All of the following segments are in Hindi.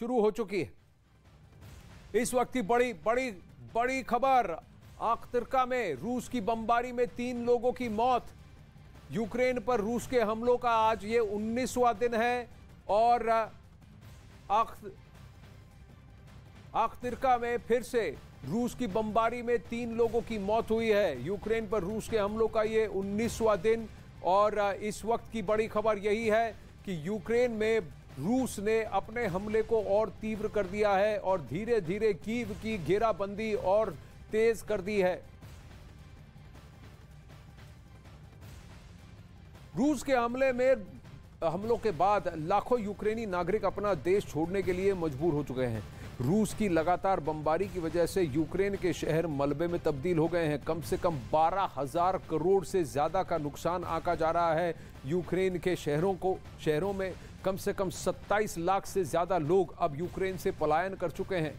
शुरू हो चुकी है। इस वक्त की बड़ी बड़ी बड़ी खबर, आख्तिरका में रूस की बमबारी में 3 लोगों की मौत। यूक्रेन पर रूस के हमलों का आज ये 19वां दिन है और आख्तिरका में फिर से रूस की बमबारी में 3 लोगों की मौत हुई है। यूक्रेन पर रूस के हमलों का ये 19वां दिन और इस वक्त की बड़ी खबर यही है कि यूक्रेन में रूस ने अपने हमले को और तीव्र कर दिया है और धीरे धीरे कीव की घेराबंदी और तेज कर दी है। रूस के हमलों के बाद लाखों यूक्रेनी नागरिक अपना देश छोड़ने के लिए मजबूर हो चुके हैं। रूस की लगातार बमबारी की वजह से यूक्रेन के शहर मलबे में तब्दील हो गए हैं। कम से कम 12,000 करोड़ से ज्यादा का नुकसान आंका जा रहा है। यूक्रेन के शहरों में कम से कम 27 लाख से ज्यादा लोग अब यूक्रेन से पलायन कर चुके हैं।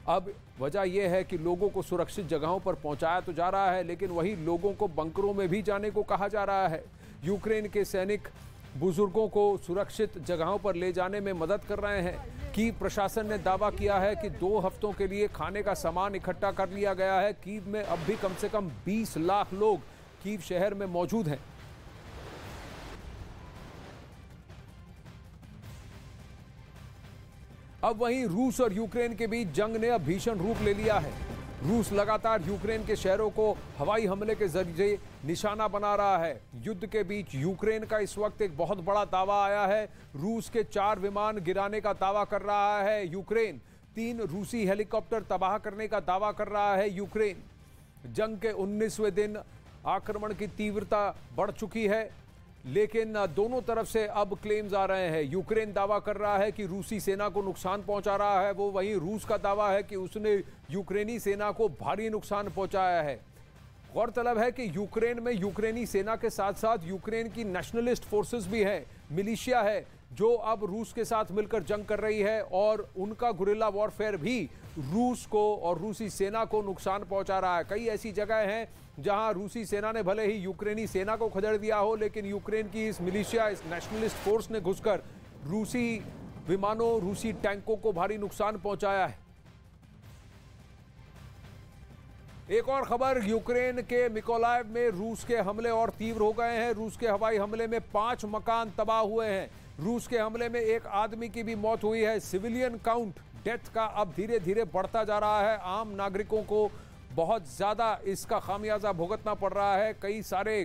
अब वजह यह है कि लोगों को सुरक्षित जगहों पर पहुंचाया तो जा रहा है, लेकिन वही लोगों को बंकरों में भी जाने को कहा जा रहा है। यूक्रेन के सैनिक बुजुर्गों को सुरक्षित जगहों पर ले जाने में मदद कर रहे हैं। कीव प्रशासन ने दावा किया है कि 2 हफ्तों के लिए खाने का सामान इकट्ठा कर लिया गया है। कीव में अब भी कम से कम 20 लाख लोग कीव शहर में मौजूद हैं। अब वहीं रूस और यूक्रेन के बीच जंग ने अब भीषण रूप ले लिया है। रूस लगातार यूक्रेन के शहरों को हवाई हमले के जरिए निशाना बना रहा है। युद्ध के बीच यूक्रेन का इस वक्त एक बहुत बड़ा दावा आया है। रूस के 4 विमान गिराने का दावा कर रहा है यूक्रेन। 3 रूसी हेलीकॉप्टर तबाह करने का दावा कर रहा है यूक्रेन। जंग के 19वें दिन आक्रमण की तीव्रता बढ़ चुकी है, लेकिन दोनों तरफ से अब क्लेम्स आ रहे हैं। यूक्रेन दावा कर रहा है कि रूसी सेना को नुकसान पहुंचा रहा है, वो वहीं रूस का दावा है कि उसने यूक्रेनी सेना को भारी नुकसान पहुंचाया है। गौरतलब है कि यूक्रेन में यूक्रेनी सेना के साथ साथ यूक्रेन की नेशनलिस्ट फोर्सेस भी हैं, मिलिशिया है, जो अब रूस के साथ मिलकर जंग कर रही है और उनका गुरिल्ला वॉरफेयर भी रूस को और रूसी सेना को नुकसान पहुंचा रहा है। कई ऐसी जगह हैं जहां रूसी सेना ने भले ही यूक्रेनी सेना को खदेड़ दिया हो, लेकिन यूक्रेन की इस मिलिशिया, इस नेशनलिस्ट फोर्स ने घुसकर रूसी विमानों, रूसी टैंकों को भारी नुकसान पहुंचाया है। एक और खबर, यूक्रेन के मिकोलाइव में रूस के हमले और तीव्र हो गए हैं। रूस के हवाई हमले में 5 मकान तबाह हुए हैं। रूस के हमले में 1 आदमी की भी मौत हुई है। सिविलियन काउंट, डेथ का अब धीरे धीरे बढ़ता जा रहा है। आम नागरिकों को बहुत ज्यादा इसका खामियाजा भुगतना पड़ रहा है। कई सारे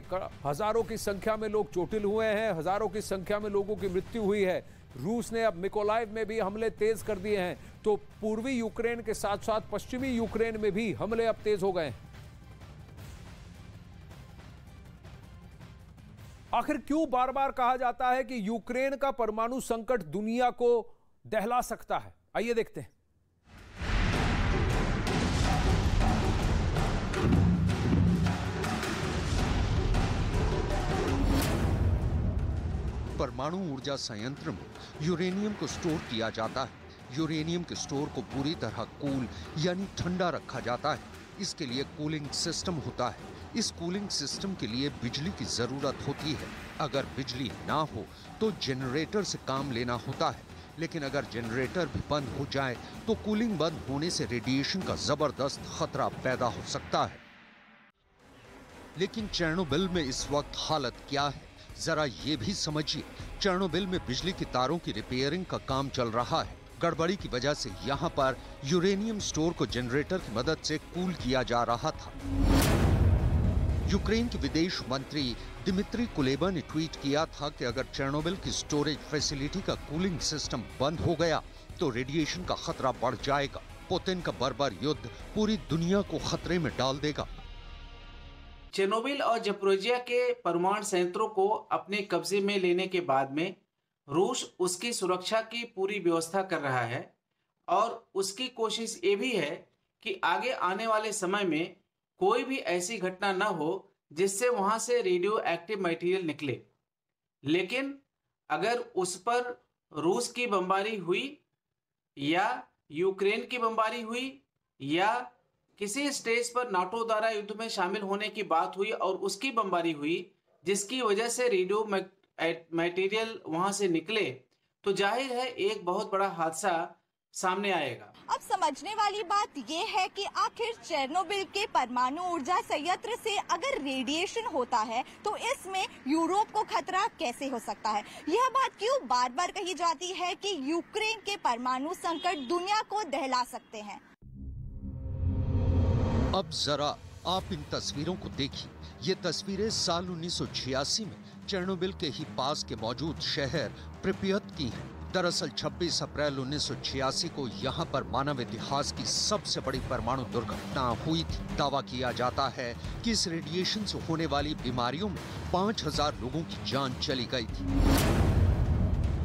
हजारों की संख्या में लोग चोटिल हुए हैं, हजारों की संख्या में लोगों की मृत्यु हुई है। रूस ने अब मिकोलाइव में भी हमले तेज कर दिए हैं, तो पूर्वी यूक्रेन के साथ साथ पश्चिमी यूक्रेन में भी हमले अब तेज हो गए हैं। आखिर क्यों बार बार कहा जाता है कि यूक्रेन का परमाणु संकट दुनिया को दहला सकता है? आइए देखते हैं। परमाणु ऊर्जा संयंत्र में यूरेनियम को स्टोर किया जाता है। यूरेनियम के स्टोर को पूरी तरह कूल यानी ठंडा रखा जाता है। इसके लिए कूलिंग सिस्टम होता है। इस कूलिंग सिस्टम के लिए बिजली की जरूरत होती है। अगर बिजली ना हो तो जनरेटर से काम लेना होता है, लेकिन अगर जनरेटर भी बंद हो जाए तो कूलिंग बंद होने से रेडिएशन का जबरदस्त खतरा पैदा हो सकता है। लेकिन चेर्नोबिल में इस वक्त हालत क्या है, जरा ये भी समझिए। चेर्नोबिल में बिजली की तारों की रिपेयरिंग का काम चल रहा है। गड़बड़ी की वजह से यहाँ पर यूरेनियम स्टोर को जनरेटर की मदद से कूल किया जा रहा था। यूक्रेन के विदेश मंत्री दिमित्री कुलेबा ने ट्वीट किया था कि अगर चेर्नोबिल की स्टोरेज फैसिलिटी का कूलिंग सिस्टम बंद हो गया तो रेडिएशन का खतरा बढ़ जाएगा। पुतिन का बर्बर युद्ध पूरी दुनिया को खतरे में डाल देगा। चेर्नोबिल और ज़पोरिज़िया के परमाणु संयंत्रों को अपने कब्जे में लेने के बाद में रूस उसकी सुरक्षा की पूरी व्यवस्था कर रहा है और उसकी कोशिश ये भी है कि आगे आने वाले समय में कोई भी ऐसी घटना न हो जिससे वहां से रेडियो एक्टिव मटेरियल निकले। लेकिन अगर उस पर रूस की बमबारी हुई या यूक्रेन की बमबारी हुई या किसी स्टेज पर नाटो द्वारा युद्ध में शामिल होने की बात हुई और उसकी बमबारी हुई जिसकी वजह से रेडियो मटेरियल वहां से निकले, तो जाहिर है एक बहुत बड़ा हादसा सामने आएगा। अब समझने वाली बात ये है कि आखिर चेरनोबिल के परमाणु ऊर्जा संयंत्र से अगर रेडिएशन होता है तो इसमें यूरोप को खतरा कैसे हो सकता है। यह बात क्यों बार बार कही जाती है कि यूक्रेन के परमाणु संकट दुनिया को दहला सकते हैं। अब जरा आप इन तस्वीरों को देखिए। ये तस्वीरें साल 1986 में चेरनोबिल के ही पास के मौजूद शहर प्रिपियत की हैं। दरअसल 26 अप्रैल 1986 को यहाँ पर मानव इतिहास की सबसे बड़ी परमाणु दुर्घटना हुई थी। दावा किया जाता है कि इस रेडिएशन से होने वाली बीमारियों में 5000 लोगों की जान चली गई थी।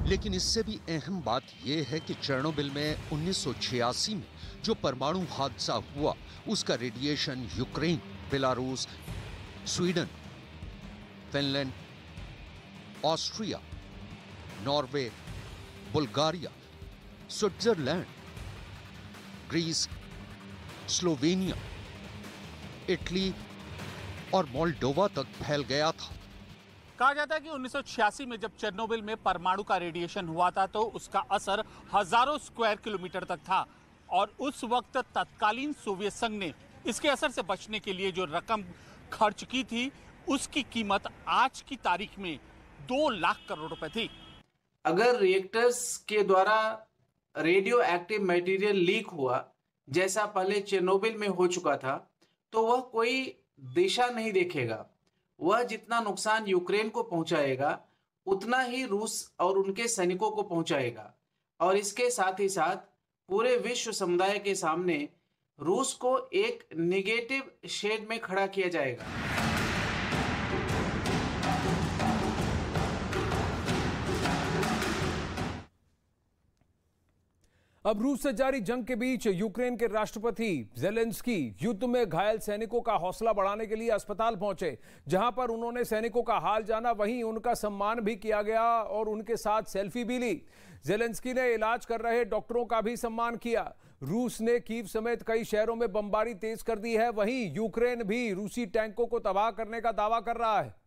लेकिन इससे भी अहम बात यह है कि चेरनोबिल में 1986 में जो परमाणु हादसा हुआ उसका radiation Ukraine, Belarus, Sweden, Finland, Austria, Norway, Bulgaria, Switzerland, Greece, Slovenia, Italy और मोल्डोवा तक फैल गया था। कहा जाता है कि 1986 में जब चेरनोबिल में परमाणु का रेडिएशन हुआ था तो उसका असर हजारों स्क्वायर किलोमीटर तक था और उस वक्त तत्कालीन सोवियत संघ ने इसके असर से बचने के लिए जो रकम खर्च की थी उसकी कीमत आज की तारीख में 2 लाख करोड़ रुपए थी। अगर रिएक्टर्स के द्वारा रेडियो एक्टिव मटेरियल लीक हुआ जैसा पहले चेरनोबिल में हो चुका था तो वह कोई दिशा नहीं देखेगा। वह जितना नुकसान यूक्रेन को पहुंचाएगा उतना ही रूस और उनके सैनिकों को पहुंचाएगा और इसके साथ ही साथ पूरे विश्व समुदाय के सामने रूस को एक नेगेटिव शेड में खड़ा किया जाएगा। अब रूस से जारी जंग के बीच यूक्रेन के राष्ट्रपति ज़ेलेंस्की युद्ध में घायल सैनिकों का हौसला बढ़ाने के लिए अस्पताल पहुंचे, जहां पर उन्होंने सैनिकों का हाल जाना, वहीं उनका सम्मान भी किया गया और उनके साथ सेल्फी भी ली। ज़ेलेंस्की ने इलाज कर रहे डॉक्टरों का भी सम्मान किया। रूस ने कीव समेत कई शहरों में बमबारी तेज कर दी है, वहीं यूक्रेन भी रूसी टैंकों को तबाह करने का दावा कर रहा है।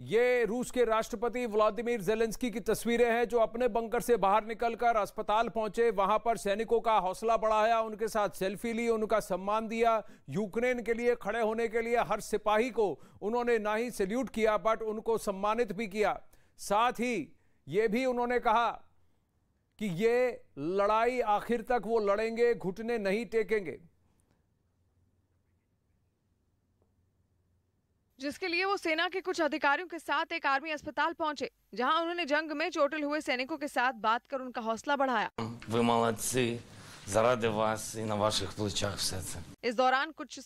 ये रूस के राष्ट्रपति व्लादिमीर ज़ेलेंस्की की तस्वीरें हैं जो अपने बंकर से बाहर निकलकर अस्पताल पहुंचे, वहां पर सैनिकों का हौसला बढ़ाया, उनके साथ सेल्फी ली, उनका सम्मान दिया। यूक्रेन के लिए खड़े होने के लिए हर सिपाही को उन्होंने ना ही सैल्यूट किया बट उनको सम्मानित भी किया। साथ ही ये भी उन्होंने कहा कि ये लड़ाई आखिर तक वो लड़ेंगे, घुटने नहीं टेकेंगे। जिसके लिए वो सेना के कुछ अधिकारियों के साथ एक आर्मी अस्पताल पहुंचे, जहां उन्होंने जंग में चोटिल हुए सैनिकों के साथ बात कर उनका हौसला बढ़ाया। Вы молодцы, заради вас и на ваших плечах все це. इस दौरान कुछ